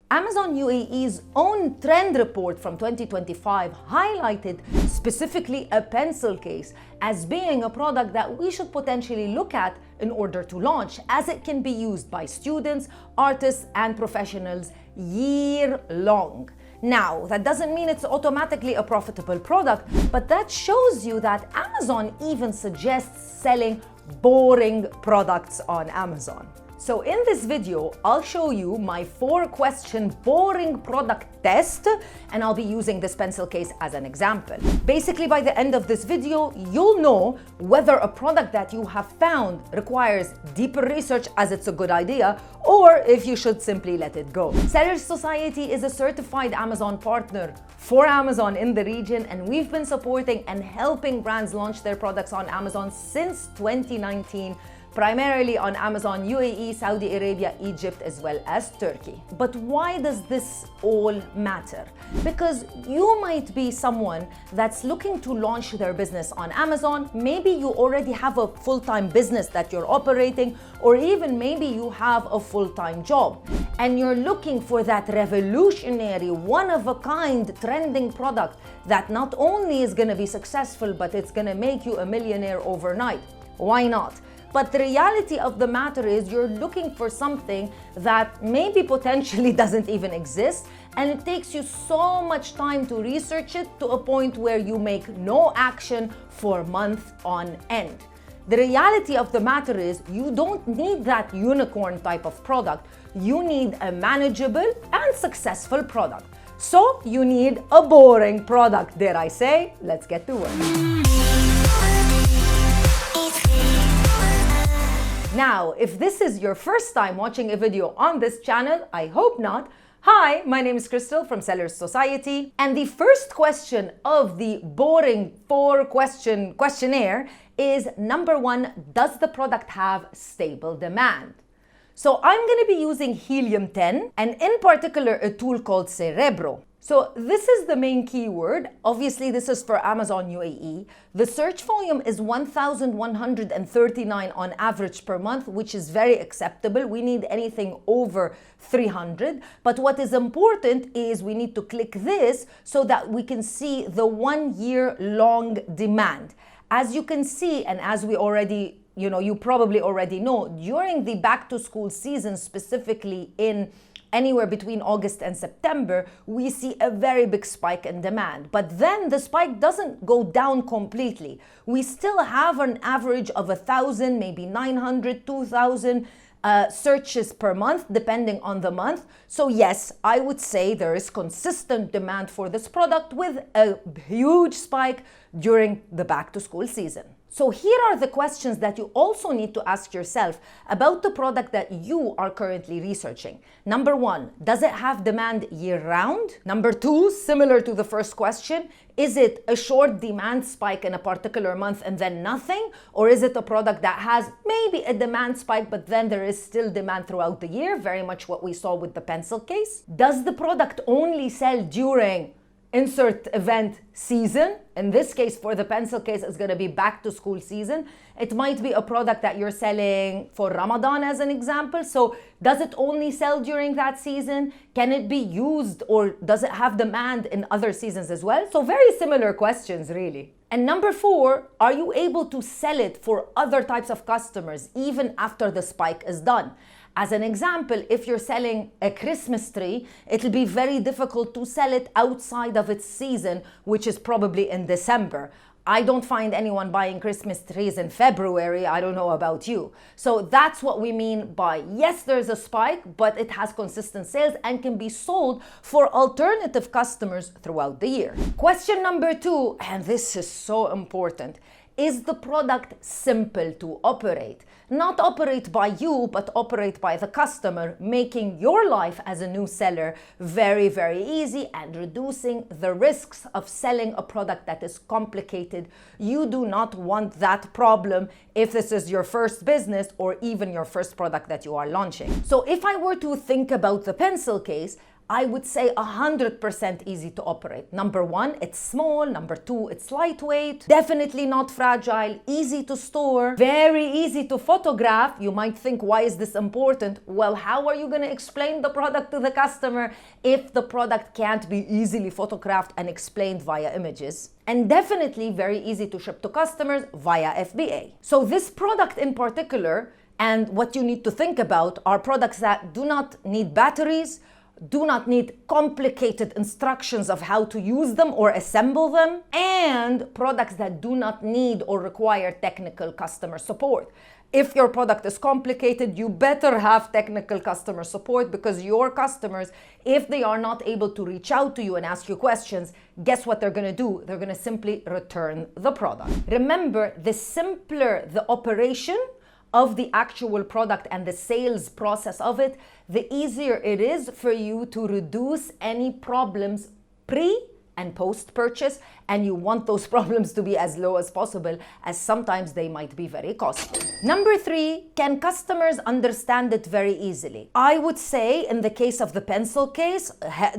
Amazon UAE's own trend report from 2025 highlighted specifically a pencil case as being a product that we should potentially look at in order to launch, as it can be used by students, artists, and professionals year long. Now, that doesn't mean it's automatically a profitable product, but that shows you that Amazon even suggests selling boring products on Amazon. So in this video, I'll show you my 4-question boring product test, and I'll be using this pencil case as an example. Basically, by the end of this video, you'll know whether a product that you have found requires deeper research as it's a good idea, or if you should simply let it go. Sellers Society is a certified Amazon partner for Amazon in the region, and we've been supporting and helping brands launch their products on Amazon since 2019, primarily on Amazon UAE, Saudi Arabia, Egypt, as well as Turkey. But why does this all matter? Because you might be someone that's looking to launch their business on Amazon. Maybe you already have a full-time business that you're operating, or even maybe you have a full-time job, and you're looking for that revolutionary, one-of-a-kind trending product that not only is gonna be successful, but it's gonna make you a millionaire overnight. Why not? But the reality of the matter is you're looking for something that maybe potentially doesn't even exist, and it takes you so much time to research it to a point where you make no action for months on end. The reality of the matter is you don't need that unicorn type of product. You need a manageable and successful product. So you need a boring product, dare I say. Let's get to work. Now, if this is your first time watching a video on this channel, I hope not. Hi, my name is Crystal from Sellers Society, and the first question of the boring 4-question questionnaire is number 1, does the product have stable demand? So I'm going to be using Helium 10, and in particular a tool called Cerebro. So this is the main keyword. Obviously, this is for Amazon UAE. The search volume is 1,139 on average per month, which is very acceptable. We need anything over 300. But what is important is we need to click this so that we can see the 1-year-long demand. As you can see, and as we already, you probably already know, during the back-to-school season, specifically in anywhere between August and September, we see a very big spike in demand. But then the spike doesn't go down completely. We still have an average of 1,000, maybe 900, 2,000 searches per month, depending on the month. So yes, I would say there is consistent demand for this product with a huge spike during the back-to-school season. So here are the questions that you also need to ask yourself about the product that you are currently researching. Number 1, does it have demand year-round? Number 2, similar to the first question, is it a short demand spike in a particular month and then nothing? Or is it a product that has maybe a demand spike, but then there is still demand throughout the year, very much what we saw with the pencil case? Does the product only sell during insert event season? In this case, for the pencil case, it's going to be back to school season. It might be a product that you're selling for Ramadan as an example. So does it only sell during that season? Can it be used, or does it have demand in other seasons as well? So very similar questions, really. And number 4, are you able to sell it for other types of customers even after the spike is done? As an example, if you're selling a Christmas tree, it'll be very difficult to sell it outside of its season, which is probably in December. I don't find anyone buying Christmas trees in February. I don't know about you. So that's what we mean by, yes, there's a spike, but it has consistent sales and can be sold for alternative customers throughout the year. Question number 2, and this is so important. Is the product simple to operate? Not operate by you, but operate by the customer, making your life as a new seller very, very easy and reducing the risks of selling a product that is complicated. You do not want that problem if this is your first business or even your first product that you are launching. So if I were to think about the pencil case, I would say 100% easy to operate. Number one, it's small. Number two, it's lightweight. Definitely not fragile, easy to store, very easy to photograph. You might think, why is this important? Well, how are you going to explain the product to the customer if the product can't be easily photographed and explained via images? And definitely very easy to ship to customers via FBA. So this product in particular, and what you need to think about, are products that do not need batteries, do not need complicated instructions of how to use them or assemble them, and products that do not need or require technical customer support. If your product is complicated, you better have technical customer support, because your customers, if they are not able to reach out to you and ask you questions, guess what they're going to do? They're going to simply return the product. Remember, the simpler the operation of the actual product and the sales process of it, the easier it is for you to reduce any problems pre and post-purchase, and you want those problems to be as low as possible, as sometimes they might be very costly. Number three, can customers understand it very easily? I would say in the case of the pencil case,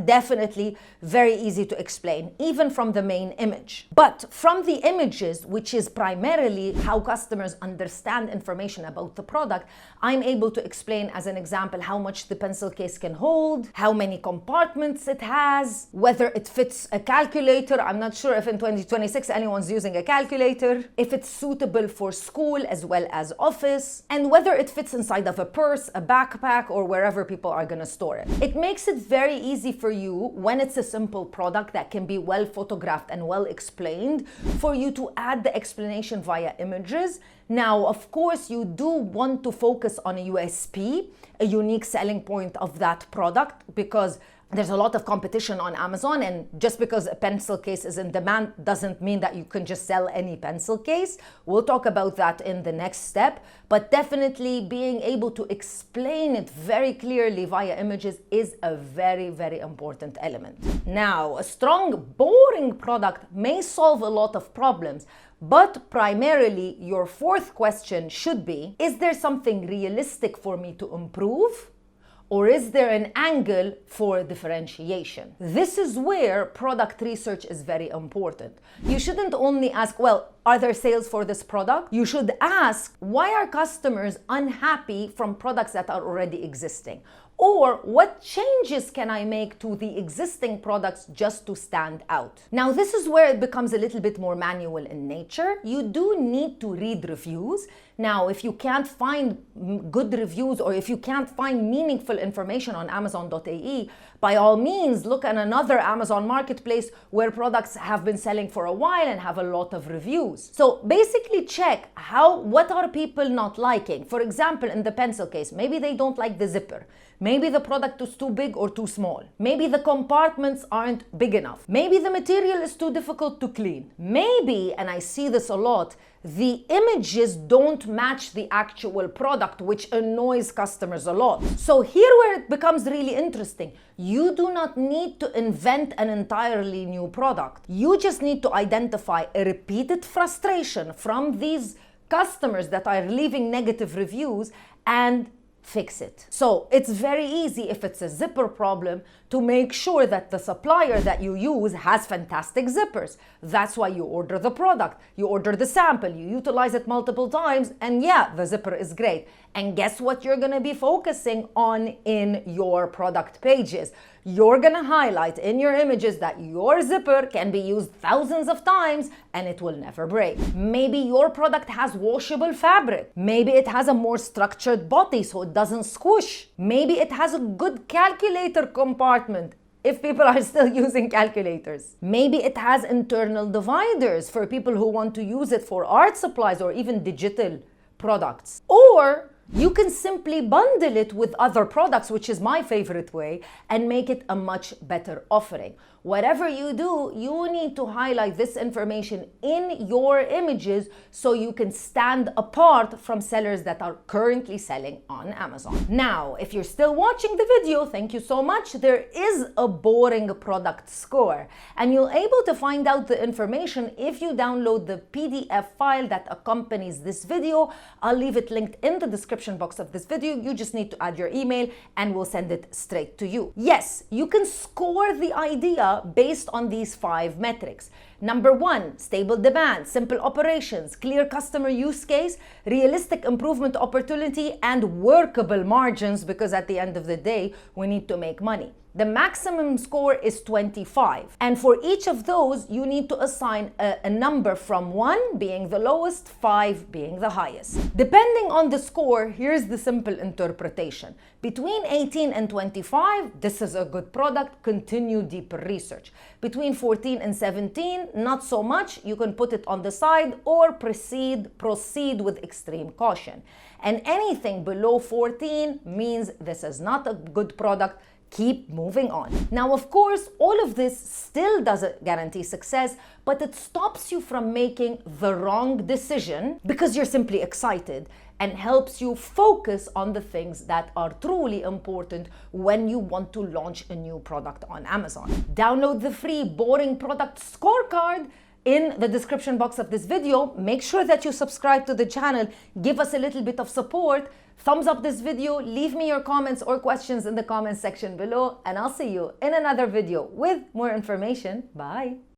definitely very easy to explain, even from the main image. But from the images, which is primarily how customers understand information about the product, I'm able to explain, as an example, how much the pencil case can hold, how many compartments it has, whether it fits a calculator. I'm not sure if in 2026 anyone's using a calculator, if it's suitable for school as well as office, and whether it fits inside of a purse, a backpack, or wherever people are going to store it. It makes it very easy for you, when it's a simple product that can be well photographed and well explained, for you to add the explanation via images. Now, of course, you do want to focus on a USP, a unique selling point of that product, because there's a lot of competition on Amazon, and just because a pencil case is in demand doesn't mean that you can just sell any pencil case. We'll talk about that in the next step, but definitely being able to explain it very clearly via images is a very, very important element. Now, a strong, boring product may solve a lot of problems, but primarily your fourth question should be, is there something realistic for me to improve? Or is there an angle for differentiation? This is where product research is very important. You shouldn't only ask, well, are there sales for this product? You should ask, why are customers unhappy from products that are already existing? Or what changes can I make to the existing products just to stand out? Now, this is where it becomes a little bit more manual in nature. You do need to read reviews. Now, if you can't find good reviews, or if you can't find meaningful information on Amazon.ae, by all means, look at another Amazon marketplace where products have been selling for a while and have a lot of reviews. So basically check what are people not liking? For example, in the pencil case, maybe they don't like the zipper. Maybe the product is too big or too small. Maybe the compartments aren't big enough. Maybe the material is too difficult to clean. Maybe, and I see this a lot, the images don't match the actual product, which annoys customers a lot. So here where it becomes really interesting, you do not need to invent an entirely new product. You just need to identify a repeated frustration from these customers that are leaving negative reviews and fix it. So it's very easy, if it's a zipper problem, to make sure that the supplier that you use has fantastic zippers. That's why you order the product, you order the sample, you utilize it multiple times, and yeah, the zipper is great. And guess what you're gonna be focusing on in your product pages? You're gonna highlight in your images that your zipper can be used thousands of times and it will never break. Maybe your product has washable fabric. Maybe it has a more structured body so it doesn't squish. Maybe it has a good calculator compartment, if people are still using calculators. Maybe it has internal dividers for people who want to use it for art supplies or even digital products. Or you can simply bundle it with other products, which is my favorite way, and make it a much better offering. Whatever you do, you need to highlight this information in your images so you can stand apart from sellers that are currently selling on Amazon. Now, if you're still watching the video, thank you so much. There is a boring product score, and you'll be able to find out the information if you download the PDF file that accompanies this video. I'll leave it linked in the description description box of this video. You just need to add your email and we'll send it straight to you. Yes, you can score the idea based on these 5 metrics. Number 1, stable demand, simple operations, clear customer use case, realistic improvement opportunity, and workable margins, because at the end of the day, we need to make money. The maximum score is 25. And for each of those, you need to assign a number from 1 being the lowest, 5 being the highest. Depending on the score, here's the simple interpretation. Between 18 and 25, this is a good product, continue deeper research. Between 14 and 17, not so much, you can put it on the side or proceed with extreme caution. And anything below 14 means this is not a good product, keep moving on. Now, of course, all of this still doesn't guarantee success, but it stops you from making the wrong decision because you're simply excited, and helps you focus on the things that are truly important when you want to launch a new product on Amazon. Download the free Boring Product Scorecard in the description box of this video. Make sure that you subscribe to the channel, give us a little bit of support, thumbs up this video, leave me your comments or questions in the comments section below, and I'll see you in another video with more information. Bye.